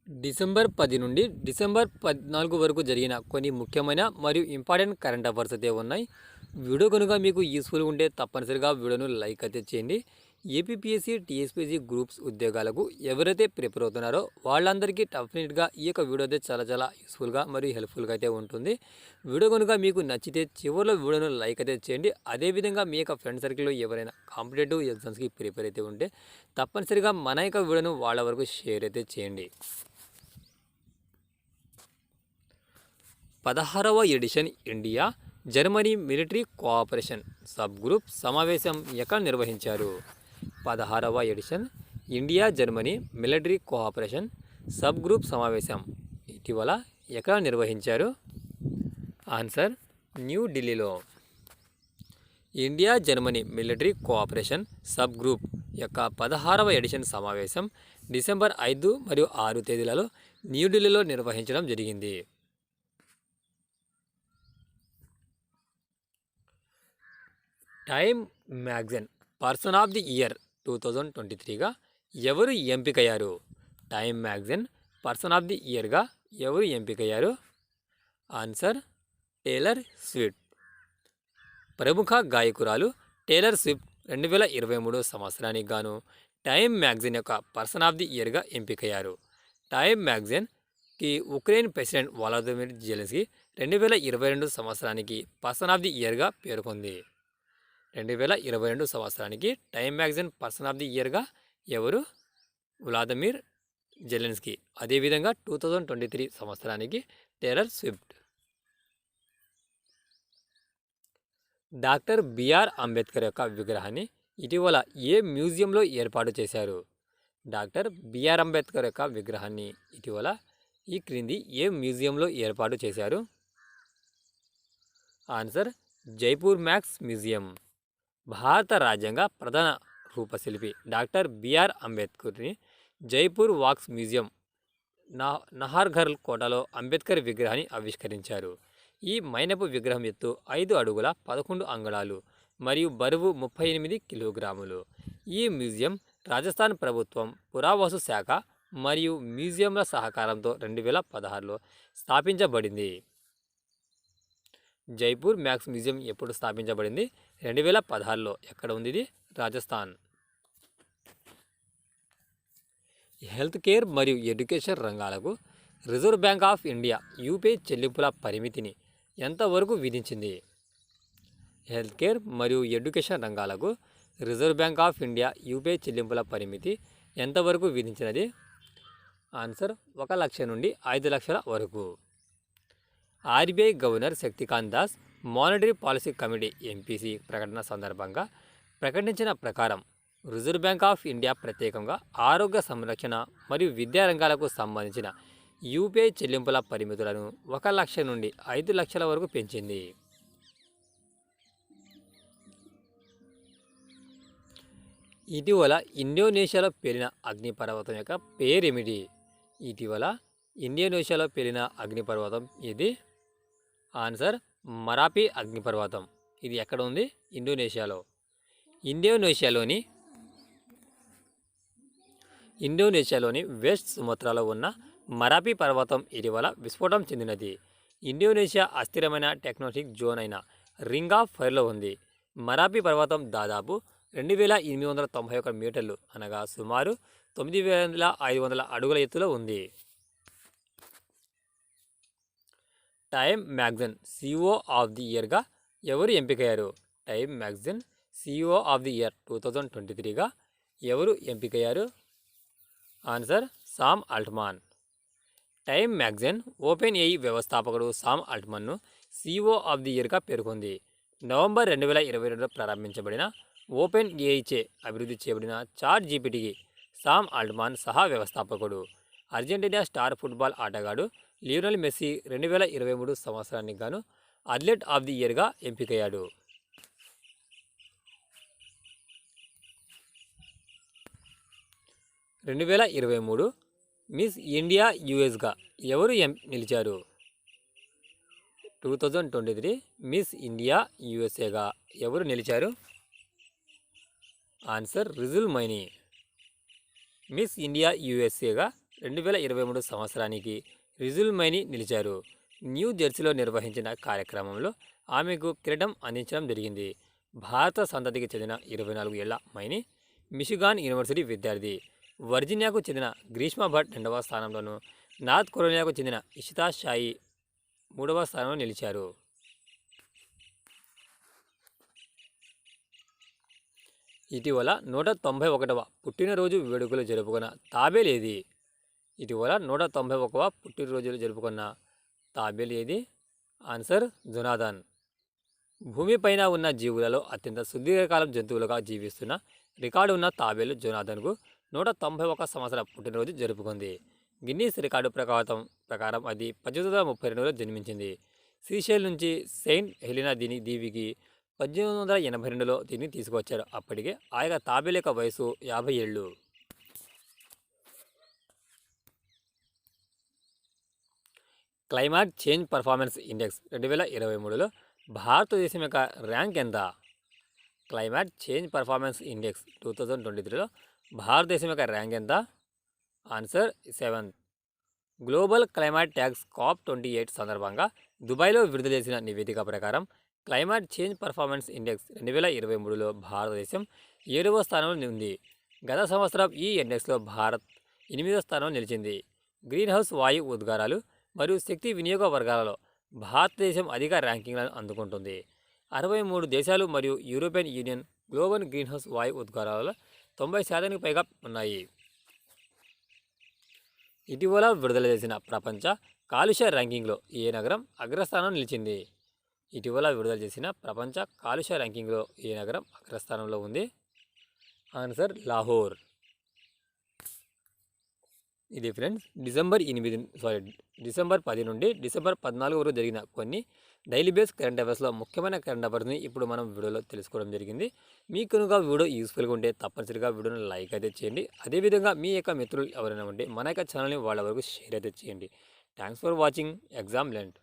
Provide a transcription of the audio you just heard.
December 10 నుండి December 14 వరకు జరిగిన కొన్ని ముఖ్యమైన మరియు ఇంపార్టెంట్ కరెంట్ అఫైర్స్ అయితే ఉన్నాయి. వీడియో కనుక మీకు యూస్ఫుల్గా ఉంటే తప్పనిసరిగా వీడియోను లైక్ అయితే చేయండి. ఏపీపీఎస్సీ టీఎస్పీసీ గ్రూప్స్ ఉద్యోగాలకు ఎవరైతే ప్రిపేర్ అవుతున్నారో వాళ్ళందరికీ డెఫినెట్గా ఈ యొక్క వీడియో అయితే చాలా చాలా యూస్ఫుల్గా మరియు హెల్ప్ఫుల్గా అయితే ఉంటుంది. వీడియో కనుక మీకు నచ్చితే చివరిలో వీడియోను లైక్ అయితే చేయండి. అదేవిధంగా మీ యొక్క ఫ్రెండ్ సర్కిల్లో ఎవరైనా కాంపిటేటివ్ ఎగ్జామ్స్కి ప్రిపేర్ అయితే ఉంటే తప్పనిసరిగా మన యొక్క వీడియోను వాళ్ళ వరకు షేర్ అయితే చేయండి. 16వ edition India Germany military cooperation sub group సమావేశం ఎక్కడ నిర్వహించారు? 16వ edition India Germany military cooperation sub group సమావేశం ఇటీవల ఎక్కడ నిర్వహించారు? ఆన్సర్ న్యూఢిల్లీలో. India Germany military cooperation sub group యొక్క 16వ ఎడిషన్ సమావేశం డిసెంబర్ 5 మరియు 6 తేదీలలో న్యూఢిల్లీలో నిర్వహించడం జరిగింది. Time magazine person of the year 2023గా ఎవరు ఎంపికయ్యారు? Time magazine person of the ఇయర్గా ఎవరు ఎంపికయ్యారు? Answer Taylor Swift. ప్రముఖ గాయకురాలు టేలర్ స్విఫ్ట్ 2023 సంవత్సరానికి గాను టైమ్ మ్యాగజైన్ యొక్క పర్సన్ ఆఫ్ ది ఇయర్గా ఎంపికయ్యారు. టైమ్ మ్యాగజైన్కి ఉక్రెయిన్ ప్రెసిడెంట్ వలాదిమిర్ జెలెన్స్కీ 2022 సంవత్సరానికి పర్సన్ ఆఫ్ ది ఇయర్గా పేర్కొంది. 2022 సంవత్సరానికి Time magazine person of the ఇయర్గా ఎవరు? Vladimir Zelensky. అదేవిధంగా 2023 సంవత్సరానికి Taylor Swift. Doctor BR Ambedkar యొక్క విగ్రహాన్ని ఇటీవల ఏ మ్యూజియంలో ఏర్పాటు చేశారు? డాక్టర్ బిఆర్ అంబేద్కర్ యొక్క విగ్రహాన్ని ఇటీవల ఈ క్రింది ఏ మ్యూజియంలో ఏర్పాటు చేశారు? Answer Jaipur wax museum. భారత రాజ్యాంగ ప్రధాన రూపశిల్పి డాక్టర్ బిఆర్ అంబేద్కర్ని జైపూర్ వాక్స్ మ్యూజియం నహర్ఘర్ కోటలో అంబేద్కర్ విగ్రహాన్ని ఆవిష్కరించారు. ఈ మైనపు విగ్రహం ఎత్తు 5 అడుగుల 11 అంగుళాలు మరియు బరువు 38 కిలోగ్రాములు. ఈ మ్యూజియం రాజస్థాన్ ప్రభుత్వం పురావస్తు శాఖ మరియు మ్యూజియంల సహకారంతో 2016లో స్థాపించబడింది. జైపూర్ మ్యాక్స్ మ్యూజియం ఎప్పుడు స్థాపించబడింది? 2016లో. ఎక్కడ ఉంది ఇది? రాజస్థాన్. హెల్త్ కేర్ మరియు ఎడ్యుకేషన్ రంగాలకు reserve bank of India UPI చెల్లింపుల పరిమితిని ఎంతవరకు విధించింది? హెల్త్ కేర్ మరియు ఎడ్యుకేషన్ రంగాలకు reserve bank of India UPI చెల్లింపుల పరిమితి ఎంతవరకు విధించినది? ఆన్సర్ 1 లక్ష నుండి 5 లక్షల వరకు. RBI governor Shaktikant Das monetary policy committee MPC ప్రకటన సందర్భంగా ప్రకటించిన ప్రకారం రిజర్వ్ బ్యాంక్ ఆఫ్ ఇండియా ప్రత్యేకంగా ఆరోగ్య సంరక్షణ మరియు విద్యా రంగాలకు సంబంధించిన యూపీఐ చెల్లింపుల పరిమితులను 1 లక్ష నుండి 5 లక్షల వరకు పెంచింది. ఇటీవల ఇండోనేషియాలో పేలిన అగ్నిపర్వతం యొక్క పేరేమిటి? ఇటీవల ఇండోనేషియాలో పేలిన అగ్నిపర్వతం ఇది. ఆన్సర్ మరాపి అగ్నిపర్వతం. ఇది ఎక్కడ ఉంది? ఇండోనేషియాలో. ఇండోనేషియాలోని వెస్ట్ సుమత్రాలో ఉన్న మరాపి పర్వతం ఇటీవల విస్ఫోటం చెందినది. ఇండోనేషియా అస్థిరమైన టెక్టోనిక్ జోన్ అయిన రింగ్ ఆఫ్ ఫైర్లో ఉంది. మరాపి పర్వతం దాదాపు 2891 మీటర్లు అనగా సుమారు 9500 అడుగుల ఎత్తులో ఉంది. Time magazine CEO of the ఇయర్గా ఎవరు ఎంపికయ్యారు? Time magazine CEO of the year 2023గా ఎవరు ఎంపికయ్యారు? Answer Sam Altman. Time magazine open AI వ్యవస్థాపకుడు సామ్ ఆల్ట్మాన్ను సిఇఓ ఆఫ్ ది ఇయర్గా పేర్కొంది. నవంబర్ 2022లో ప్రారంభించబడిన ఓపెన్ ఏఐచే అభివృద్ధి చేయబడిన చాట్ జీపీటీకి సామ్ ఆల్ట్మాన్ సహా వ్యవస్థాపకుడు. అర్జెంటీనా స్టార్ ఫుట్బాల్ ఆటగాడు లియోనెల్ మెస్సీ 2023 సంవత్సరానికి గాను athlete of the ఇయర్గా ఎంపికయ్యాడు. 2023 miss India యుఎస్గా ఎవరు నిలిచారు? 2023 మిస్ ఇండియా యుఎస్ఏగా ఎవరు నిలిచారు? ఆన్సర్ రిజుల్ మైనీ. మిస్ ఇండియా యుఎస్ఏగా 2023 సంవత్సరానికి రిజుల్మైని నిలిచారు. న్యూ జెర్సీలో నిర్వహించిన కార్యక్రమంలో ఆమెకు కిరీటం అందించడం జరిగింది. భారత సంతతికి చెందిన 24 ఏళ్ల మైని మిషిగాన్ యూనివర్సిటీ విద్యార్థి. వర్జీనియాకు చెందిన గ్రీష్మ భట్ 2వ స్థానంలోను, నార్త్ కొరియాకు చెందిన ఇషితా షాయి 3వ స్థానంలో నిలిచారు. ఇటీవల 191వ పుట్టినరోజు వేడుకలు జరుపుకున్న తాబేలు ఏది? ఇటీవల 191వ పుట్టినరోజులు జరుపుకున్న తాబేలు ఏది? Answer Jonathan. భూమిపైన ఉన్న జీవులలో అత్యంత సుదీర్ఘకాలం జంతువులుగా జీవిస్తున్న రికార్డు ఉన్న తాబేలు జొనాథన్కు 191 సంవత్సర పుట్టినరోజు జరుపుకుంది. గిన్నీస్ రికార్డు ప్రకారం అది 1832లో జన్మించింది. శ్రీశైల్ నుంచి సెయింట్ హెలినా దీవికి 1882లో దీన్ని తీసుకువచ్చారు. అప్పటికే ఆ యొక్క తాబేలు యొక్క వయసు 50 ఏళ్ళు. క్లైమాట్ చేంజ్ పర్ఫార్మెన్స్ ఇండెక్స్ 2023లో భారతదేశం యొక్క ర్యాంక్ ఎంత? క్లైమాట్ చేంజ్ పర్ఫార్మెన్స్ ఇండెక్స్ 2023లో భారతదేశం యొక్క ర్యాంక్ ఎంత? Answer 7th. Global climate tax COP28 సందర్భంగా దుబాయ్లో విడుదల చేసిన నివేదిక ప్రకారం క్లైమాట్ చేంజ్ పర్ఫార్మెన్స్ ఇండెక్స్ 2023లో భారతదేశం 7వ స్థానంలో ఉంది. గత సంవత్సరం ఈ ఇండెక్స్లో భారత్ 8వ స్థానంలో నిలిచింది. గ్రీన్ హౌస్ వాయు ఉద్గారాలు మరియు శక్తి వినియోగ వర్గాలలో భారతదేశం అధిక ర్యాంకింగ్లను అందుకుంటుంది. 63 దేశాలు మరియు European union global green house వాయు ఉద్గారాలలో 90% పైగా ఉన్నాయి. ఇటీవల విడుదల చేసిన ప్రపంచ కాలుష్య ర్యాంకింగ్లో ఏ నగరం అగ్రస్థానం నిలిచింది? ఇటీవల విడుదల చేసిన ప్రపంచ కాలుష్య ర్యాంకింగ్లో ఏ నగరం అగ్రస్థానంలో ఉంది? ఆన్సర్ లాహోర్. ఇది ఫ్రెండ్స్ డిసెంబర్ 10 నుండి డిసెంబర్ 14 వరకు జరిగిన కొన్ని డైలీ బేస్ కరెంట్ అఫైర్స్లో ముఖ్యమైన కరెంట్ అఫైర్స్ని ఇప్పుడు మనం వీడియోలో తెలుసుకోవడం జరిగింది. మీకు కనుక వీడియో యూస్ఫుల్గా ఉంటే తప్పనిసరిగా వీడియోని లైక్ అయితే చేయండి. అదేవిధంగా మీ యొక్క మిత్రులు ఎవరైనా ఉంటే మన యొక్క ఛానల్ని వాళ్ళ వరకు షేర్ అయితే చేయండి. Thanks for watching exam Lent.